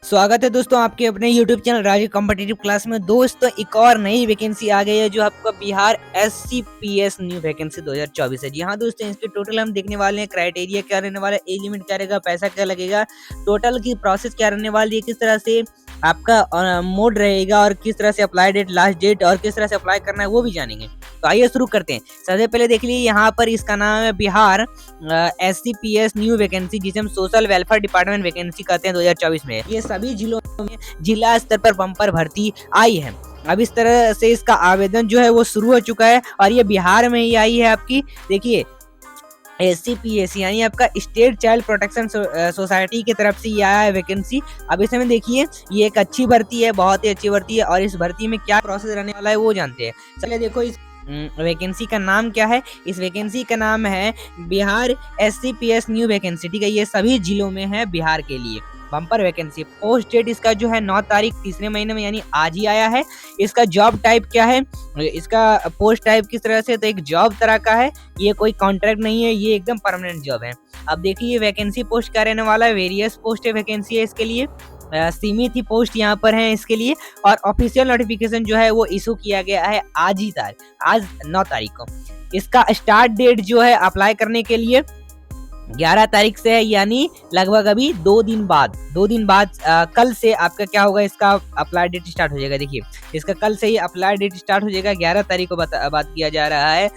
स्वागत है दोस्तों आपके अपने YouTube channel Rajeev competitive class में। दोस्तों एक और नई वैकेंसी आ गई है जो आपका बिहार SCPS न्यू वैकेंसी 2024 है। जी हाँ दोस्तों, इसके टोटल हम देखने वाले हैं क्राइटेरिया क्या रहने वाला है, एज लिमिट क्या रहेगा, पैसा क्या लगेगा, टोटल की प्रोसेस क्या रहने वाली है, किस तरह से आपका मोड रहेगा और किस तरह से अप्लाई डेट, लास्ट डेट और किस तरह से अप्लाई करना है वो भी जानेंगे। तो आइए शुरू करते हैं। सबसे पहले देख लीजिए यहाँ पर इसका नाम है बिहार SCPS न्यू वैकेंसी, जिसे हम सोशल वेलफेयर डिपार्टमेंट वैकेंसी कहते हैं 2024 में। ये सभी जिलों में जिला स्तर पर बम्पर भर्ती आई है। अब इस तरह से इसका आवेदन जो है वो शुरू हो चुका है और ये बिहार में ही आई है आपकी। देखिए SCPS यानी आपका स्टेट चाइल्ड प्रोटेक्शन सोसाइटी की तरफ से ये आया है वैकेंसी। अब इसमें देखिए ये एक अच्छी भर्ती है, बहुत ही अच्छी भर्ती है और इस भर्ती में क्या प्रोसेस रहने वाला है वो जानते हैं। चलिए देखो इस वैकेंसी का नाम क्या है। इस वैकेंसी का नाम है बिहार SCPS न्यू वैकेंसी। ठीक है, ये सभी जिलों में है बिहार के लिए बम्पर वैकेंसी। पोस्ट डेट इसका जो है 9 तारीख तीसरे महीने में यानी आज ही आया है। इसका जॉब टाइप क्या है, इसका पोस्ट टाइप किस तरह से, तो एक जॉब तरह का है, ये कोई कॉन्ट्रैक्ट नहीं है, ये एकदम परमानेंट जॉब है। अब देखिए वैकेंसी पोस्ट क्या रहने वाला है, वेरियस पोस्ट वैकेंसी है इसके लिए, सीमित ही पोस्ट यहाँ पर है इसके लिए। और ऑफिशियल नोटिफिकेशन जो है वो इशू किया गया है आज 9 तारीख को। इसका स्टार्ट डेट जो है अप्लाई करने के लिए 11 तारीख से है, यानी लगभग अभी 2 दिन बाद कल से आपका क्या होगा, इसका अप्लाई डेट स्टार्ट हो जाएगा। देखिए इसका कल से ही अप्लाई डेट स्टार्ट हो जाएगा। 11 तारीख को बात किया जा रहा है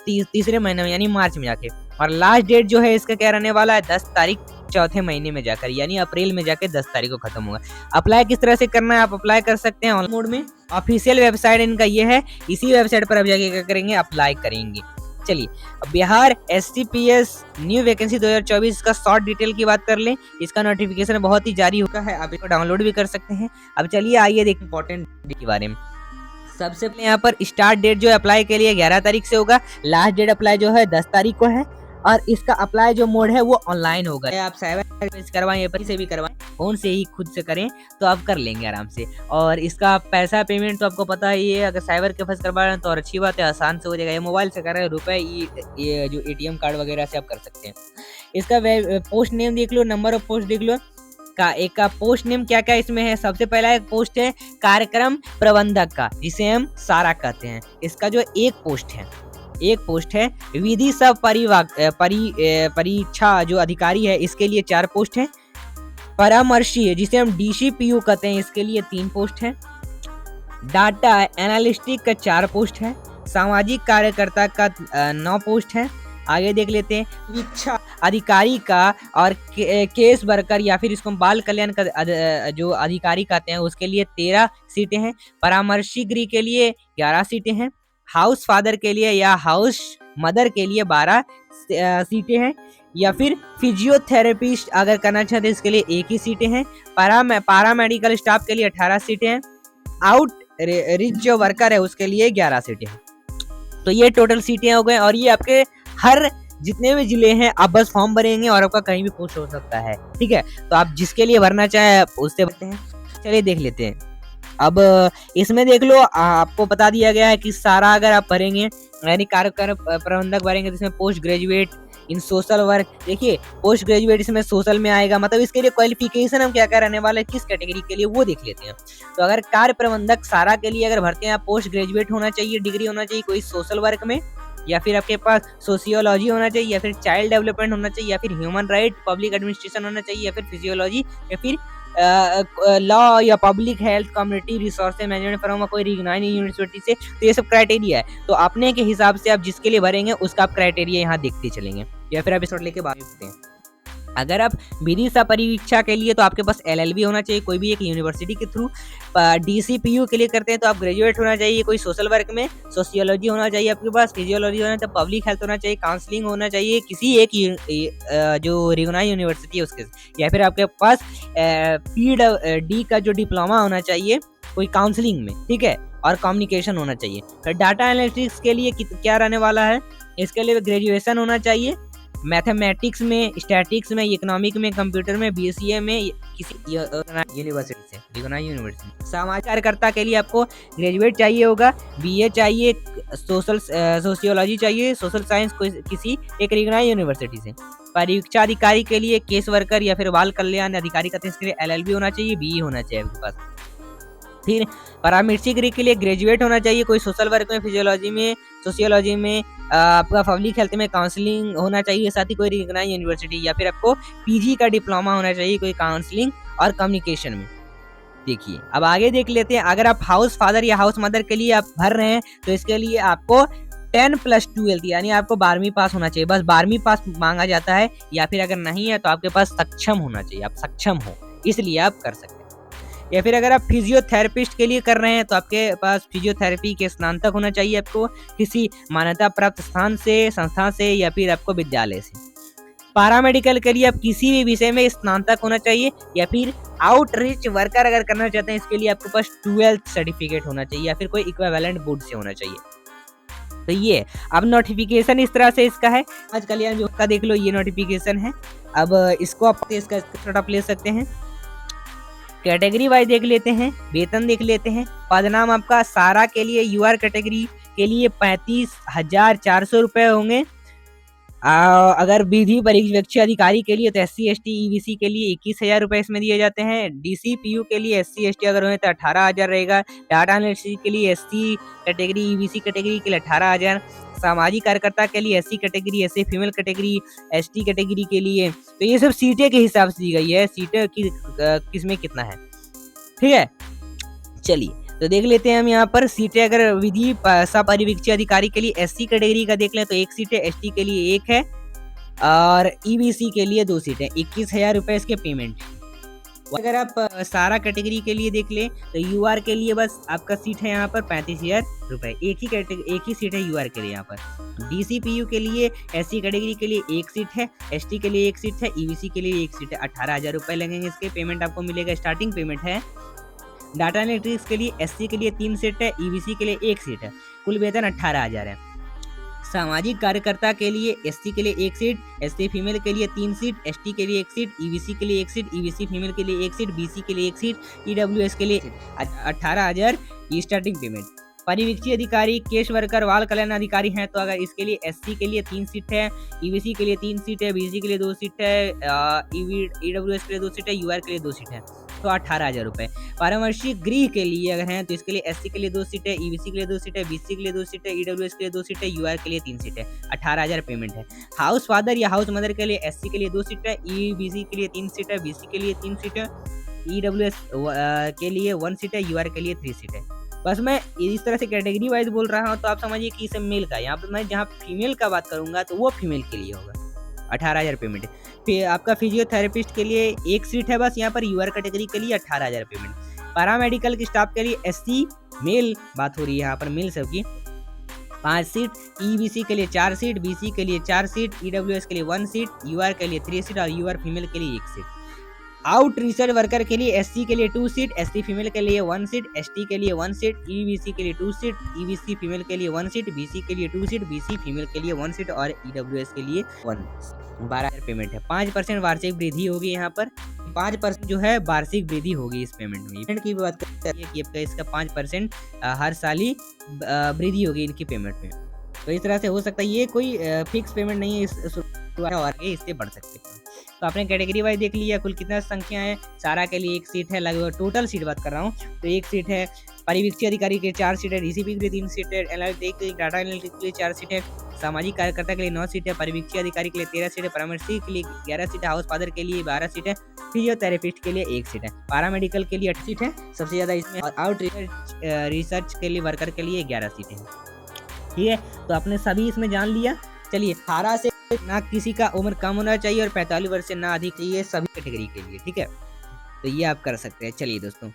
तीसरे महीने में यानी मार्च में जाके। और लास्ट डेट जो है इसका क्या रहने वाला है 10 तारीख चौथे महीने में जाकर, यानी अप्रैल में जाके 10 तारीख को खत्म होगा। अप्लाई किस तरह से करना है, आप अप्लाई कर सकते हैं ऑनलाइन मोड में। ऑफिशियल वेबसाइट इनका ये है, इसी वेबसाइट पर आप जाके क्या करेंगे, अप्लाई करेंगे। चलिए बिहार SCPS न्यू वैकेंसी 2024 का शॉर्ट डिटेल की बात कर लें। इसका नोटिफिकेशन बहुत ही जारी होगा है, आप इसको डाउनलोड भी कर सकते हैं। अब चलिए आइए देखिए इंपॉर्टेंट के बारे में। सबसे पहले यहाँ पर स्टार्ट डेट जो है अप्लाई के लिए 11 तारीख से होगा। लास्ट डेट अप्लाई जो है 10 तारीख को है और इसका अप्लाई जो मोड है वो ऑनलाइन होगा। आप साइबर से करवाएं या से भी करवाएं, फोन से ही खुद से करें तो आप कर लेंगे आराम से। और इसका पैसा पेमेंट तो आपको पता ही है, अगर साइबर के फंस करवा रहे हैं तो और अच्छी बात है, आसान से हो जाएगा। ये मोबाइल से कर रहे हैं, रुपए ये जो ATM कार्ड वगैरह से आप कर सकते हैं। इसका पोस्ट नेम देख लो, नंबर ऑफ पोस्ट देख लो का पोस्ट नेम क्या क्या इसमें है। सबसे पहला एक पोस्ट है कार्यक्रम प्रबंधक का, जिसे हम सारा कहते हैं। इसका जो एक पोस्ट है विधि सब परीक्षा जो अधिकारी है, इसके लिए 4 पोस्ट है। परामर्शी है जिसे हम DCPU कहते हैं, इसके लिए 3 पोस्ट है। डाटा एनालिस्टिक का 4 पोस्ट है। सामाजिक कार्यकर्ता का 9 पोस्ट है। आगे देख लेते हैं शिक्षा अधिकारी का और केस वर्कर या फिर इसको बाल कल्याण का जो अधिकारी कहते हैं, उसके लिए 13 सीटें हैं। परामर्शी गृह के लिए 11 सीटें हैं। हाउस फादर के लिए या हाउस मदर के लिए 12 सीटें हैं। या फिर फिजियोथेरेपिस्ट अगर करना चाहते हैं इसके लिए 1 ही सीटें हैं। पारामेडिकल स्टाफ के लिए 18 सीटें हैं। आउट रिच जो वर्कर है उसके लिए 11 सीटें हैं। तो ये टोटल सीटें हो गए और ये आपके हर जितने भी जिले हैं आप बस फॉर्म भरेंगे और आपका कहीं भी पोस्ट हो सकता है। ठीक है, तो आप जिसके लिए भरना चाहें उससे भरते हैं। चलिए देख लेते हैं। अब इसमें देख लो, आपको बता दिया गया है कि सारा अगर आप भरेंगे यानी कार्यक्रम प्रबंधक भरेंगे तो इसमें post graduate in social work. देखिए पोस्ट ग्रेजुएट इसमें सोशल में आएगा, मतलब इसके लिए क्वालिफिकेशन हम क्या क्या रहने वाला है, किस कैटेगरी के लिए वो देख लेते हैं। तो अगर कार्य प्रबंधक सारा के लिए अगर भरते हैं, आप पोस्ट ग्रेजुएट होना चाहिए, डिग्री होना चाहिए कोई सोशल वर्क में, या फिर आपके पास सोशियोलॉजी होना चाहिए, या फिर चाइल्ड डेवलपमेंट होना चाहिए, या फिर ह्यूमन राइट पब्लिक एडमिनिस्ट्रेशन होना चाहिए, या फिर फिजियोलॉजी, या फिर लॉ या public health community resource management from कोई रिकॉग्नाइज्ड यूनिवर्सिटी से। तो ये सब क्राइटेरिया है, तो अपने के हिसाब से आप जिसके लिए भरेंगे उसका आप क्राइटेरिया यहाँ देखते चलेंगे, या फिर आप इस लेके बात करते हैं। अगर आप विधि सा परीक्षा के लिए तो आपके पास LLB होना चाहिए कोई भी एक यूनिवर्सिटी के थ्रू। DCPU के लिए करते हैं तो आप ग्रेजुएट होना चाहिए कोई सोशल वर्क में, सोशियोलॉजी होना चाहिए आपके पास, फिजियोलॉजी होना चाहिए, पब्लिक हेल्थ होना चाहिए, काउंसलिंग होना चाहिए किसी एक जो रिकॉग्नाइज्ड यूनिवर्सिटी है उसके, या फिर आपके पास PhD का जो डिप्लोमा होना चाहिए कोई काउंसलिंग में। ठीक है, और कम्युनिकेशन होना चाहिए। फिर डाटा एनालिटिक्स के लिए क्या रहने वाला है, इसके लिए ग्रेजुएशन होना चाहिए मैथमेटिक्स में, स्टैटिक्स में, इकोनॉमिक में, कंप्यूटर में, BCA में किसी यूनिवर्सिटी से, यूनिवर्सिटी। सामाजिक कार्यकर्ता के लिए आपको ग्रेजुएट चाहिए होगा, BA चाहिए सोशियोलॉजी चाहिए, सोशल साइंस कोई किसी एक रिकॉग्नाइज्ड यूनिवर्सिटी से। परीक्षा अधिकारी के लिए केस वर्कर या फिर बाल कल्याण अधिकारी का, तो इसके लिए एलएलबी होना चाहिए, बीई होना चाहिए आपके पास। फिर परामर्शी डिग्री के लिए ग्रेजुएट होना चाहिए, कोई सोशल वर्क में, फिजियोलॉजी में, सोशियोलॉजी में, आपका पब्लिक हेल्थ में काउंसलिंग होना चाहिए, साथ ही कोई रिकॉग्नाइज्ड यूनिवर्सिटी, या फिर आपको पीजी का डिप्लोमा होना चाहिए कोई काउंसलिंग और कम्युनिकेशन में। देखिए अब आगे देख लेते हैं, अगर आप हाउस फादर या हाउस मदर के लिए आप भर रहे हैं तो इसके लिए आपको 10+12 यानी आपको 12वीं पास होना चाहिए, बस 12वीं पास मांगा जाता है, या फिर अगर नहीं है तो आपके पास सक्षम होना चाहिए, आप सक्षम हो इसलिए आप कर सकते हैं। या फिर अगर आप फिजियोथेरेपिस्ट के लिए कर रहे हैं तो आपके पास फिजियोथेरेपी के स्नातक होना चाहिए, आपको किसी मान्यता प्राप्त संस्था से या फिर आपको विद्यालय से। पैरामेडिकल के लिए आप किसी भी विषय में स्नातक होना चाहिए, या फिर आउटरीच वर्कर अगर करना चाहते हैं इसके लिए आपके पास 12th सर्टिफिकेट होना चाहिए, या फिर कोई इक्विवेलेंट बोर्ड से होना चाहिए। तो ये अब नोटिफिकेशन इस तरह से इसका है, आज कल्याण जो का देख लो, ये नोटिफिकेशन है। अब इसको आप इसका स्क्रीनशॉट ले सकते हैं। कैटेगरी वाइज देख लेते हैं, वेतन देख लेते हैं। पदनाम आपका सारा के लिए यूआर कैटेगरी के लिए 35,400 रुपए होंगे। अगर विधि परीक्षा अधिकारी के लिए तो SC ST EBC के लिए 21,000 रुपए इसमें दिए जाते हैं। DCPU के लिए SC ST अगर हो तो 18,000 रहेगा। डाटा एनालिस्ट के लिए SC कैटेगरी, EBC कैटेगरी के लिए 18,000। सामाजिक कार्यकर्ता के लिए SC category, SC female category, ST category के लिए, तो ये सब सीटें के हिसाब से दी गई है, सीटें किसमें कितना है, ठीक है। चलिए तो देख लेते हैं हम यहाँ पर सीटें। अगर विधि परिवीक्षा अधिकारी के लिए SC कैटेगरी का देख लें तो 1 सीट है, ST के लिए 1 है और EBC के लिए 2 सीट है। 21,000 रुपए इसके पेमेंट। अगर आप सारा कैटेगरी के लिए देख लें तो UR के लिए बस आपका सीट है यहाँ पर 35,000 रुपए, एक ही सीट है UR के लिए यहाँ पर। DCPU के लिए SC कैटेगरी के लिए 1 सीट है, ST के लिए 1 सीट है, EBC के लिए 1 सीट है। 18,000 रुपए लगेंगे इसके, पेमेंट आपको मिलेगा, स्टार्टिंग पेमेंट है। डाटा एनालिटिक्स के लिए SC के लिए 3 सीट है, EBC के लिए 1 सीट है, कुल वेतन 18,000 है। सामाजिक कार्यकर्ता के लिए SC के लिए 1 सीट, SC फीमेल के लिए 3 सीट, ST के लिए 1 सीट, EBC के लिए 1 सीट, EBC फीमेल के लिए 1 सीट, BC के लिए 1 सीट, EWS के लिए 18,000 स्टार्टिंग पेमेंट। परिवीक्षी अधिकारी, केस वर्कर, बाल कल्याण अधिकारी हैं तो अगर इसके लिए SC के लिए 3 सीट है, EBC के लिए 3 सीट है, BC के लिए 2 सीट है, EWS के लिए 2 सीट है, UR के लिए 2 सीट है, तो 18,000 रुपए। परामर्शी गृह के लिए अगर हैं तो इसके लिए SC के लिए 2 सीट है, EBC के लिए 2 सीट है, BC के लिए 2 सीट है, EWS के लिए 2 सीट है, UR के लिए 3 सीट है। 18,000 पेमेंट है। हाउस फादर या हाउस मदर के लिए SC के लिए 2 सीट है, EBC के लिए 3 सीट है, BC के लिए 3 सीट है, EWS के लिए 1 सीट है, UR के लिए 3 सीट है। बस मैं इस तरह से कैटेगरी वाइज बोल रहा हूँ तो आप समझिए कि इसे मेल का, यहाँ पर मैं जहाँ फीमेल का बात करूंगा तो वो फीमेल के लिए होगा। 18,000 पेमेंट। फिर आपका फिजियोथेरेपिस्ट के लिए 1 सीट है बस यहाँ पर, UR कैटेगरी के लिए 18,000 पेमेंट। पैरामेडिकल के स्टाफ के लिए SC मेल बात हो रही है यहाँ पर, मेल सबकी 5 सीट, EBC के लिए 4 सीट, BC के लिए 4 सीट, EWS के लिए 1 सीट, UR के लिए 3 सीट और UR फीमेल के लिए 1 सीट। आउट रिसर्च वर्कर के लिए SC के लिए 2 सीट, SC फीमेल के लिए 1 सीट, ST के लिए 1 सीट, EBC के लिए 2 सीट, EBC फीमेल के लिए 1 सीट, BC के लिए 2 सीट, BC फीमेल के लिए 1 सीट और EWS के लिए 1। 12,000 पेमेंट है। 5% वार्षिक वृद्धि होगी यहाँ पर, 5% जो है वार्षिक वृद्धि होगी इस पेमेंट में। पेमेंट की बात करते हैं कि आपका इसका 5% हर साल ही वृद्धि होगी इनकी पेमेंट में। तो इस तरह से हो सकता है, ये कोई फिक्स पेमेंट नहीं है, इससे बढ़ सकते हैं। तो आपने कैटेगरी वाइज देख लिया कुल कितना संख्या है। सारा के लिए 1 सीट है, लगभग टोटल सीट बात कर रहा हूँ तो 1 सीट है। परिवीक्षी अधिकारी के 4 सीट है, DCP के लिए 3 सीट है, डाटा एनालिटिक्स के लिए 4 सीट है, सामाजिक कार्यकर्ता के लिए 9 सीट है, परिवीक्षी अधिकारी के लिए 13 सीट है, परामर्शी के लिए 11 सीट है, हाउस फादर के लिए 12 सीट है, फिजियोथेरेपिस्ट के लिए 1 सीट है, पैरामेडिकल के लिए 8 सीट है सबसे ज्यादा इसमें, और आउट रिसर्च के लिए वर्कर के लिए 11 सीटें हैं। ठीक है, तो आपने सभी इसमें जान लिया। चलिए, 18 से ना किसी का उम्र कम होना चाहिए और 45 वर्ष से ना अधिक चाहिए सभी कैटेगरी के लिए। ठीक है, तो ये आप कर सकते हैं। चलिए दोस्तों,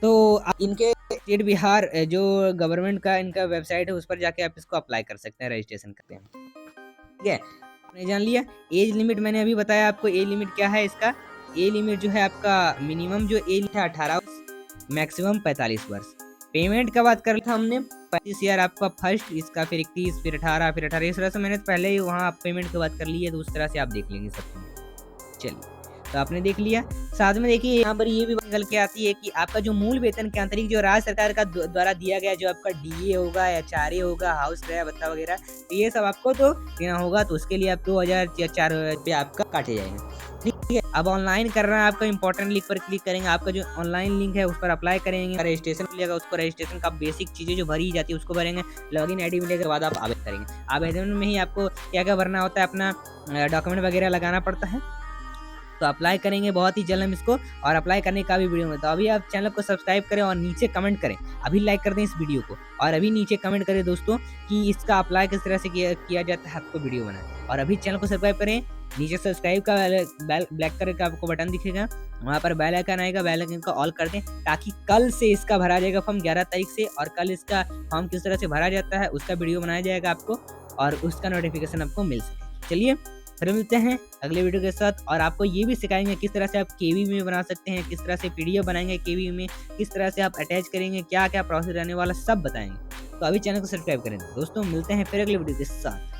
तो आप इनके स्टेट बिहार जो गवर्नमेंट का इनका वेबसाइट है उस पर जाके आप इसको अप्लाई कर सकते हैं, रजिस्ट्रेशन करते हैं। ठीक है, आपने जान लिया। एज लिमिट मैंने अभी बताया आपको, एज लिमिट क्या है इसका। एज लिमिट जो है आपका मिनिमम जो एज है 18 वर्ष, मैक्सिमम 45 वर्ष। पेमेंट का बात कर रहा था हमने, 35,000 आपका फर्स्ट, इसका फिर 21, फिर 18, फिर 18। इस तरह से मैंने पहले ही वहाँ पेमेंट की बात कर ली है, तो उस तरह से आप देख लेंगे सब। चलिए, तो आपने देख लिया। साथ में देखिए यहाँ पर ये भी निकल के आती है कि आपका जो मूल वेतन के अतिरिक्त जो राज्य सरकार का द्वारा दिया गया जो आपका डीए होगा, एचआरए होगा, हाउस किराया भत्ता वगैरह, तो ये सब आपको तो देना होगा। तो उसके लिए आप 2000 या 4000 रुपये आपका काटे जाएंगे। ठीक है, अब ऑनलाइन करना है आपका, इंपॉर्टेंट लिंक पर क्लिक करेंगे। आपका जो ऑनलाइन लिंक है उस पर अप्लाई करेंगे, रजिस्ट्रेशन मिलेगा, उसको रजिस्ट्रेशन का बेसिक चीजें जो भरी जाती है उसको भरेंगे, लॉगिन आईडी मिलेगा, बाद आप आवेदन करेंगे। आवेदन में ही आपको क्या क्या भरना होता है, अपना डॉक्यूमेंट वगैरह लगाना पड़ता है। तो अप्लाई करेंगे बहुत ही जल्द हम इसको, और अप्लाई करने का भी वीडियो में। तो अभी आप चैनल को सब्सक्राइब करें और नीचे कमेंट करें, अभी लाइक कर दें इस वीडियो को, और अभी नीचे कमेंट करें दोस्तों कि इसका अप्लाई किस तरह से किया जाता है, आपको वीडियो बनाए। और अभी चैनल को सब्सक्राइब करें, नीचे सब्सक्राइब का ब्लैक कलर का आपको बटन दिखेगा, वहाँ पर बेल आइकन आएगा, बेल आइकन का ऑल कर दें, ताकि कल से इसका भरा जाएगा फॉर्म 11 तारीख से, और कल इसका फॉर्म किस तरह से भरा जाता है उसका वीडियो बनाया जाएगा आपको, और उसका नोटिफिकेशन आपको मिल सके। चलिए फिर मिलते हैं अगले वीडियो के साथ, और आपको ये भी सिखाएंगे किस तरह से आप केवी में बना सकते हैं, किस तरह से पीडीएफ बनाएंगे केवी में, किस तरह से आप अटैच करेंगे, क्या क्या प्रोसेस रहने वाला सब बताएंगे। तो अभी चैनल को सब्सक्राइब करें दोस्तों, मिलते हैं फिर अगले वीडियो के साथ।